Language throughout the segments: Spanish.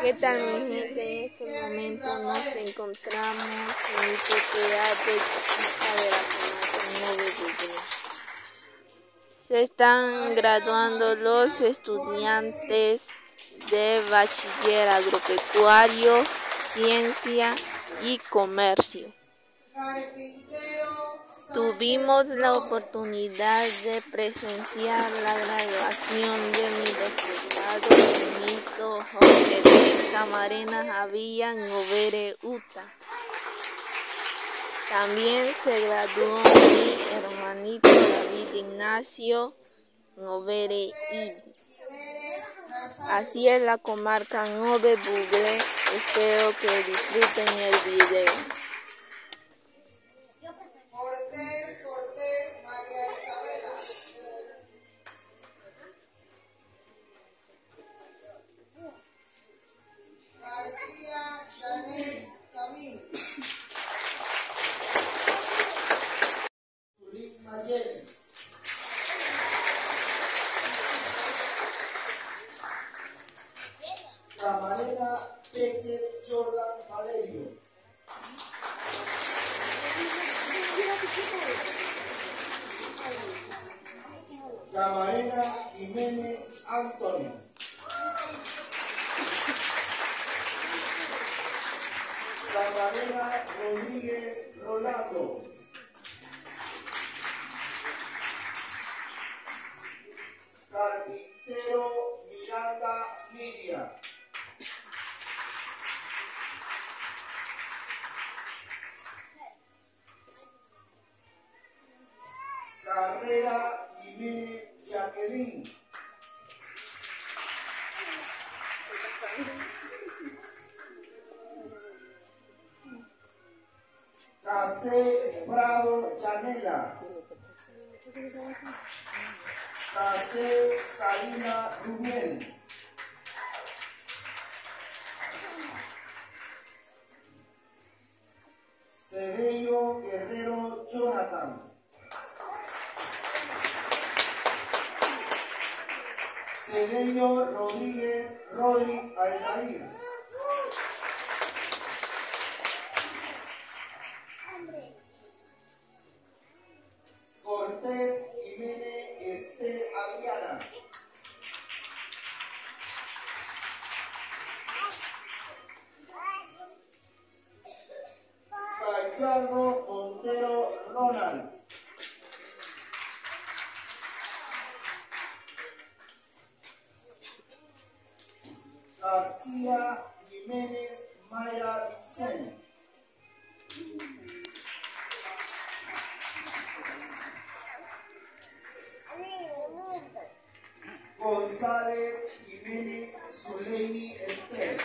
¿Qué tal, mi gente? En este momento nos encontramos en el PTA de Chiquita de la Comarca 9 de. Se están graduando los estudiantes de Bachiller Agropecuario, Ciencia y Comercio. Tuvimos la oportunidad de presenciar la graduación de mi respetado hermanito Jorge Luis Camarena Javier Novere Uta. También se graduó mi hermanito David Ignacio Novere Idi. Así es la comarca Nove Bugle. Espero que disfruten el video. Cortés, María Isabela. García, Janet, Camilo. Zulín Mayeli. Camarena Peque Jordan Valerio. Camarena Jiménez Antonio. Camarena Rodríguez Rolando. Carpintero Miranda Lidia. Carrera Jiménez Jacqueline. Casé Prado Janela. Casé Salina Rubiel. Cedeño Guerrero Jonathan. Cedeño Rodríguez Rodri Aldair. Cortés Jiménez Esther Adriana. Gallardo Montero Ronald. García Jiménez Mayra Dixon. González Jiménez Zuleimi Esther.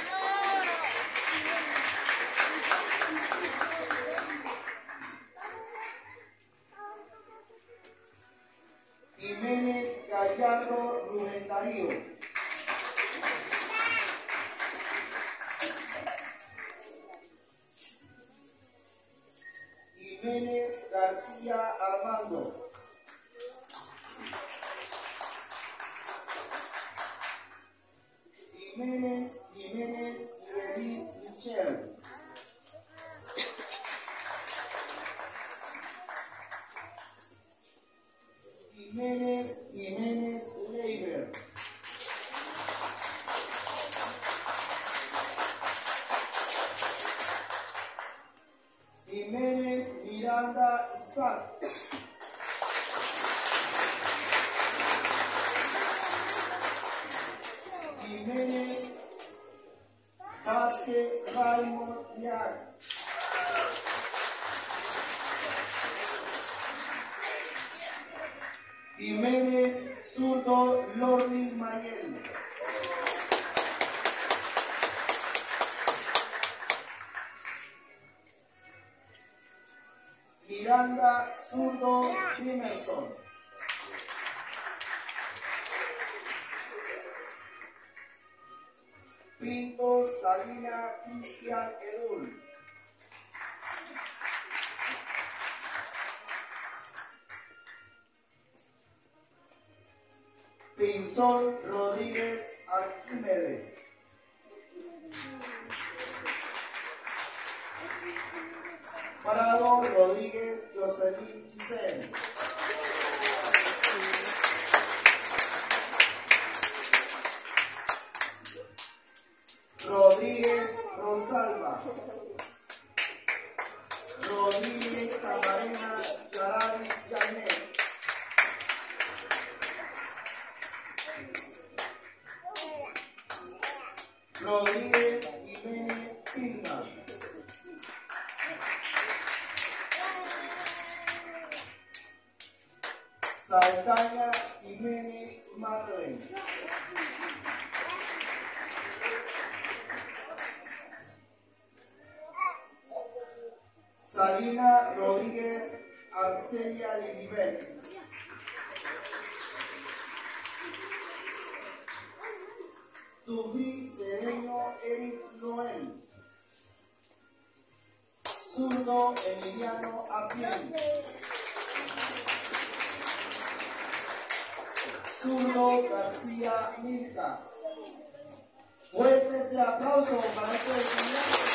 Jiménez Gallardo Rubén Darío. Jiménez García Armando. Jiménez Ibeliz Michel. Jiménez Leiber. Jiménez Miranda Isaac. Jiménez Vázquez Raymond Leal. Jiménez Zurdo Lordi Mariel. Miranda Zurdo Dimerson. Pinto Salina Cristian Edul. Pinzón Rodríguez Arquímedes. Rosalba. Rodríguez Camarena Yaravis Janet. Rodríguez Jiménez Pilma. Saldaña Jiménez Marlene. Salina Rodríguez Arcelia Lilibet. Tugri Cedeño Eric Noel. Zurdo Emiliano Apiel. Zurdo García Mirka. Fuerte ese aplauso para este estudiante.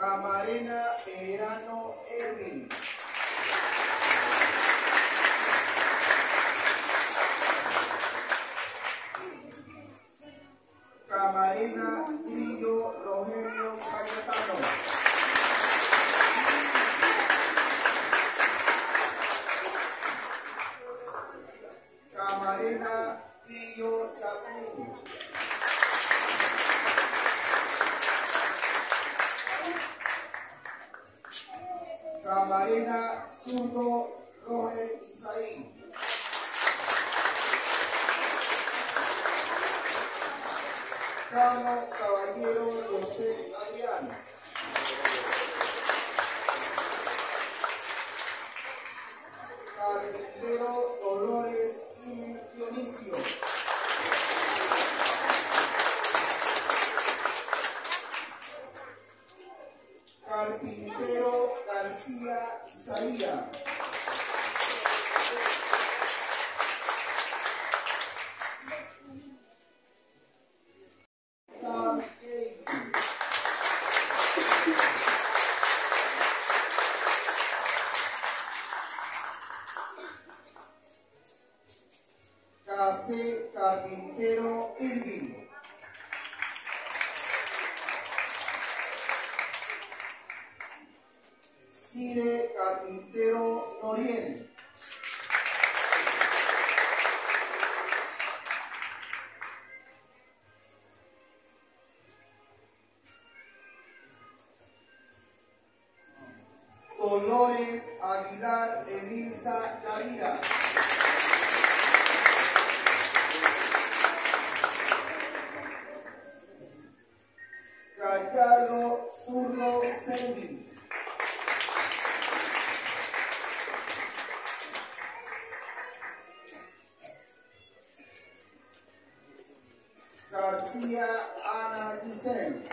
Camarena Verano Erwin. Camarena Trillo Rogelio Cayetano. Camarena Trillo Yasmin. Camarena Zurdo Roger Isaí. Camo Caballero José Adrián. Carpintero Dolores Jiménez Dionisio. Carpintero García Isaía. Case Carpintero Irving. Cire Carpintero Noriel. Dolores Aguilar Emilza Yarira. Gallardo Zurdo Servi. García Ana Giselle.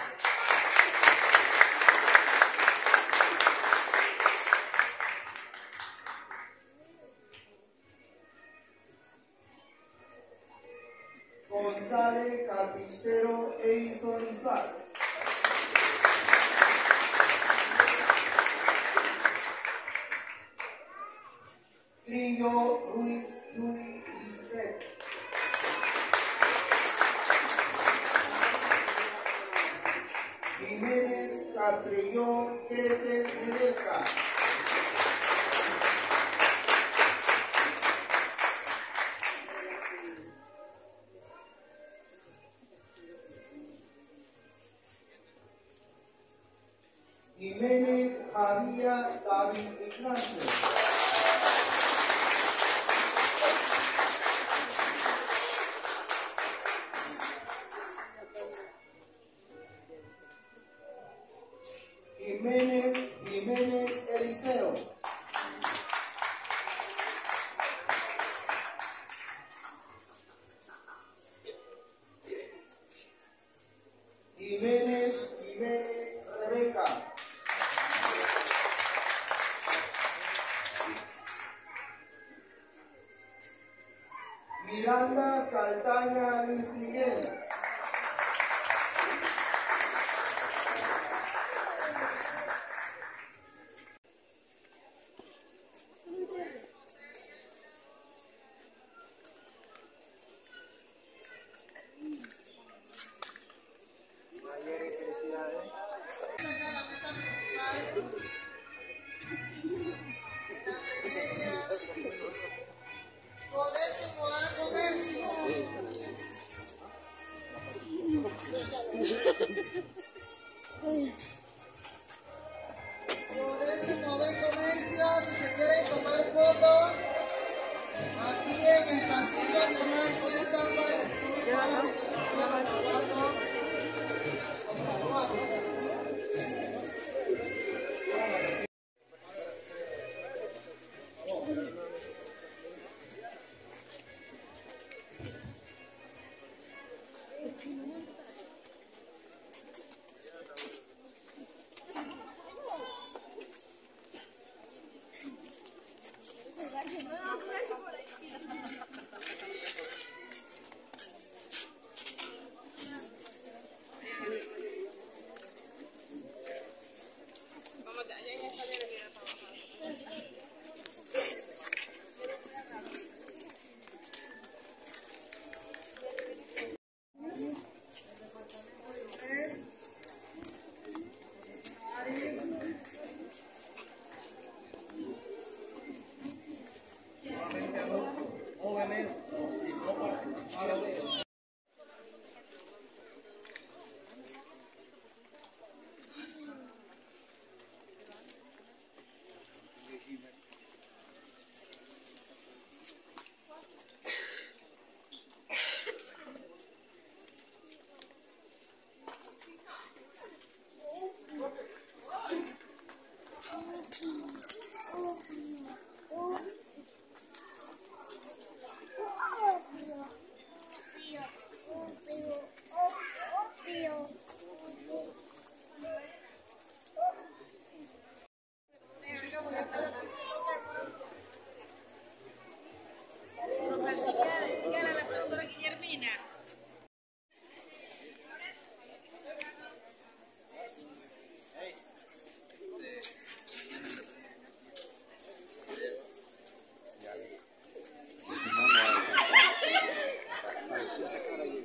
González Carpintero Edison Isaac. Trillo Luis Juli Lisbeth. Jiménez Castrellón Creten Nedelca. Jiménez María David Ignacio. Jiménez Eliseo. Jiménez Rebeca. Miranda Saldaña Luis Miguel.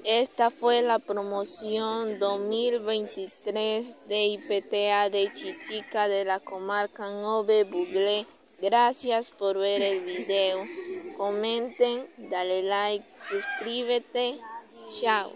Esta fue la promoción 2023 de IPTA de Chichica de la comarca Nove Buglé. Gracias por ver el video. Comenten, dale like, suscríbete. Chao.